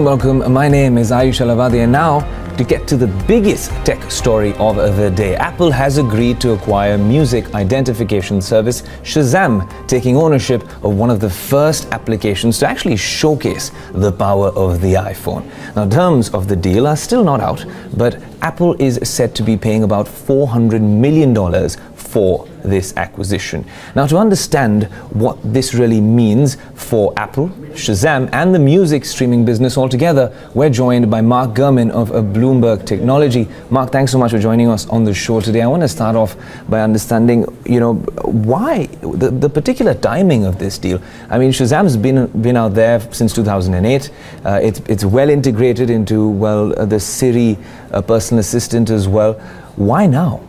welcome. My name is Aayush, and now to get to the biggest tech story of the day. Apple has agreed to acquire music identification service Shazam, taking ownership of one of the first applications to actually showcase the power of the iPhone. Now, terms of the deal are still not out, but Apple is said to be paying about $400 million for this acquisition. Now, to understand what this really means for Apple, Shazam, and the music streaming business altogether, we're joined by Mark Gurman of Bloomberg Technology. Mark, thanks so much for joining us on the show today. I want to start off by understanding, why the particular timing of this deal. I mean, Shazam's been out there since 2008. It's well integrated into, the Siri personal assistant as well. Why now?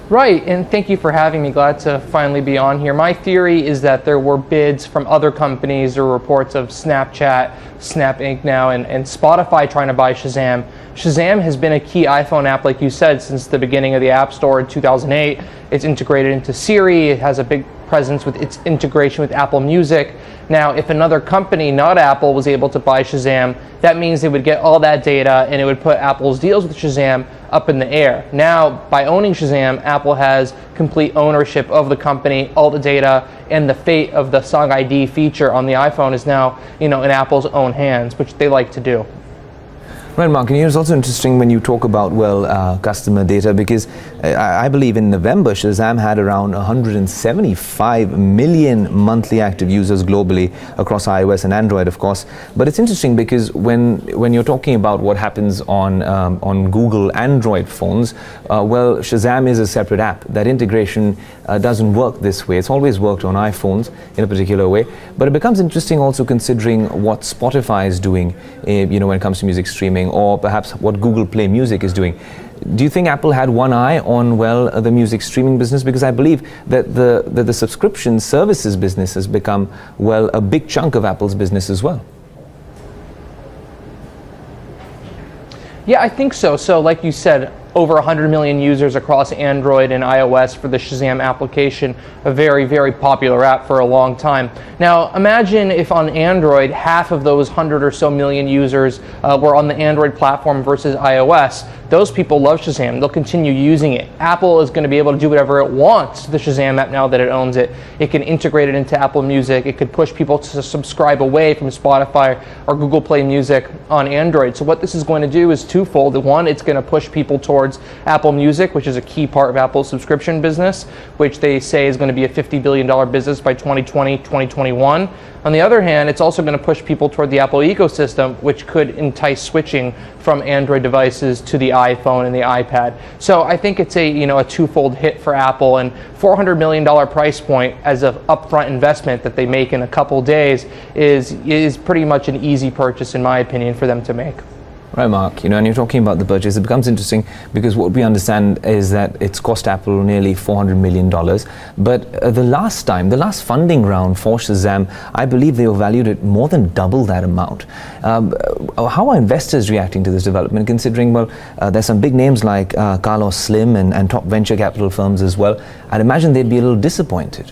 Right, and thank you for having me. Glad to finally be on here. My theory is that there were bids from other companies or reports of Snapchat, Snap Inc. now, and Spotify trying to buy Shazam. Shazam has been a key iPhone app, like you said, since the beginning of the App Store in 2008. It's integrated into Siri. It has a big presence with its integration with Apple Music. Now, if another company, not Apple, was able to buy Shazam, that means they would get all that data and it would put Apple's deals with Shazam up in the air. Now, by owning Shazam, Apple has complete ownership of the company, all the data, and the fate of the Song ID feature on the iPhone is now, in Apple's own hands, which they like to do. Right, Mark, and it's also interesting when you talk about, customer data, because I believe in November, Shazam had around 175 million monthly active users globally across iOS and Android, of course. But it's interesting because when you're talking about what happens on Google Android phones, Shazam is a separate app. That integration doesn't work this way. It's always worked on iPhones in a particular way. But it becomes interesting also considering what Spotify is doing, when it comes to music streaming, or perhaps what Google Play Music is doing. Do you think Apple had one eye on, the music streaming business? Because I believe that the subscription services business has become, a big chunk of Apple's business as well. Yeah, I think so. So like you said, over 100 million users across Android and iOS for the Shazam application, a very, very popular app for a long time. Now, imagine if on Android, half of those 100 or so million users were on the Android platform versus iOS. Those people love Shazam. They'll continue using it. Apple is going to be able to do whatever it wants to the Shazam app now that it owns it. It can integrate it into Apple Music. It could push people to subscribe away from Spotify or Google Play Music on Android. So what this is going to do is twofold. One, it's going to push people towards Apple Music, which is a key part of Apple's subscription business, which they say is going to be a $50 billion business by 2020, 2021. On the other hand, it's also going to push people toward the Apple ecosystem, which could entice switching from Android devices to the iPhone and the iPad. So I think it's a twofold hit for Apple, and $400 million price point as an upfront investment that they make in a couple days is pretty much an easy purchase, in my opinion, for them to make. Right, Mark, and you're talking about the purchase, it becomes interesting because what we understand is that it's cost Apple nearly $400 million. But the last funding round for Shazam, I believe they were valued at more than double that amount. How are investors reacting to this development, considering, there's some big names like Carlos Slim and top venture capital firms as well. I'd imagine they'd be a little disappointed.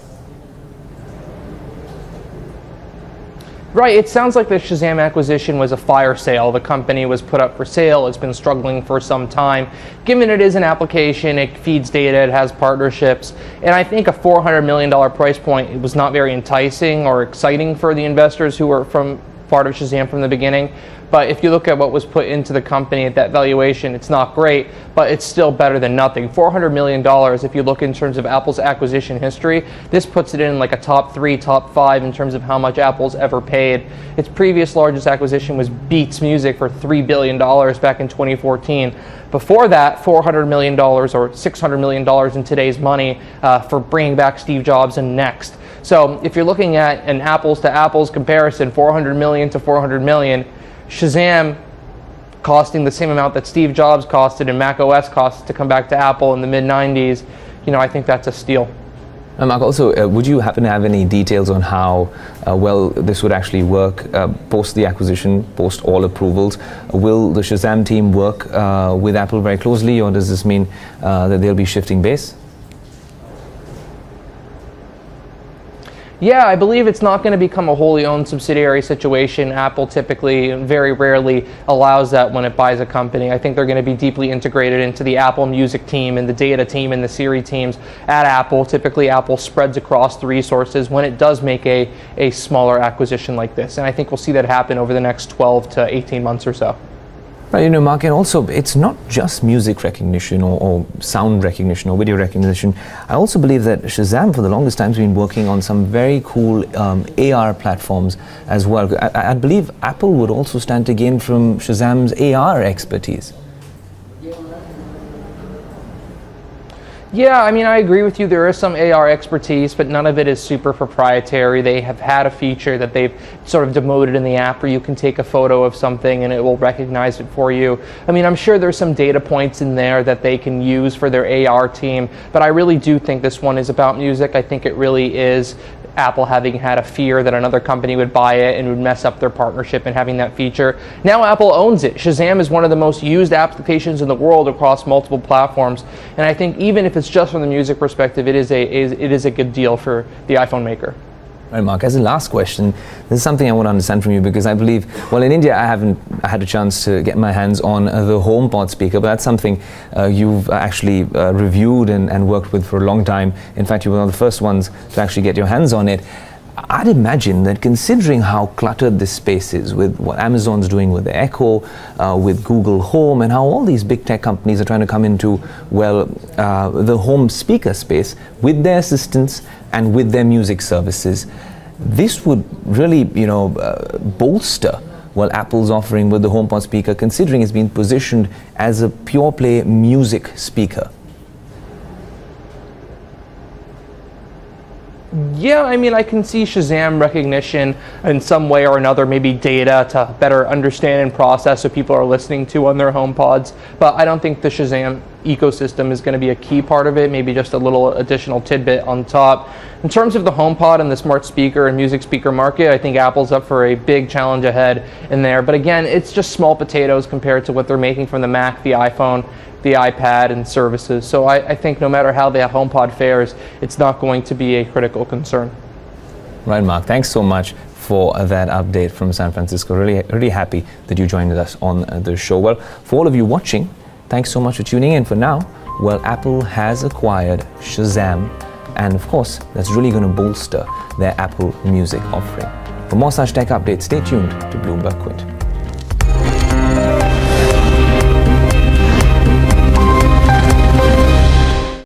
Right, it sounds like the Shazam acquisition was a fire sale. The company was put up for sale. It's been struggling for some time. Given it is an application, it feeds data, it has partnerships, and I think a $400 million price point, it was not very enticing or exciting for the investors who were part of Shazam from the beginning. But if you look at what was put into the company at that valuation, it's not great, but it's still better than nothing. $400 million, if you look in terms of Apple's acquisition history, this puts it in like a top 3, top 5 in terms of how much Apple's ever paid. Its previous largest acquisition was Beats Music for $3 billion back in 2014. Before that, $400 million or $600 million in today's money for bringing back Steve Jobs and Next. So if you're looking at an apples to apples comparison, 400 million to 400 million, Shazam costing the same amount that Steve Jobs costed and Mac OS cost to come back to Apple in the mid-90s, I think that's a steal. Mark, also, would you happen to have any details on how this would actually work post the acquisition, post all approvals? Will the Shazam team work with Apple very closely, or does this mean that they'll be shifting base? Yeah, I believe it's not going to become a wholly owned subsidiary situation. Apple typically, very rarely, allows that when it buys a company. I think they're going to be deeply integrated into the Apple Music team and the data team and the Siri teams at Apple. Typically, Apple spreads across the resources when it does make a smaller acquisition like this. And I think we'll see that happen over the next 12 to 18 months or so. Right, Mark, and also it's not just music recognition or sound recognition or video recognition. I also believe that Shazam for the longest time has been working on some very cool AR platforms as well. I believe Apple would also stand to gain from Shazam's AR expertise. Yeah, I mean, I agree with you. There is some AR expertise, but none of it is super proprietary. They have had a feature that they've sort of demoted in the app where you can take a photo of something and it will recognize it for you. I mean, I'm sure there's some data points in there that they can use for their AR team, but I really do think this one is about music. I think it really is Apple having had a fear that another company would buy it and would mess up their partnership and having that feature. Now Apple owns it. Shazam is one of the most used applications in the world across multiple platforms, and I think even if it's just from the music perspective, it is a good deal for the iPhone maker. Right, Mark, as a last question, this is something I want to understand from you, because I believe, well, in India I haven't had a chance to get my hands on the HomePod speaker, but that's something you've actually reviewed and worked with for a long time. In fact, you were one of the first ones to actually get your hands on it. I'd imagine that considering how cluttered this space is with what Amazon's doing with the Echo, with Google Home, and how all these big tech companies are trying to come into, well, the home speaker space with their assistants and with their music services, this would really, bolster what Apple's offering with the HomePod speaker, considering it's been positioned as a pure play music speaker. Yeah, I mean, I can see Shazam recognition in some way or another, maybe data to better understand and process what people are listening to on their HomePods, but I don't think the Shazam ecosystem is going to be a key part of it, maybe just a little additional tidbit on top. In terms of the HomePod and the smart speaker and music speaker market, I think Apple's up for a big challenge ahead in there, but again, it's just small potatoes compared to what they're making from the Mac, the iPhone, the iPad, and services. So I think no matter how the HomePod fares, it's not going to be a critical concern. Right, Mark. Thanks so much for that update from San Francisco. Really happy that you joined us on the show. Well, for all of you watching, thanks so much for tuning in. For now, well, Apple has acquired Shazam, and of course, that's really going to bolster their Apple Music offering. For more such tech updates, stay tuned to BloombergQuint.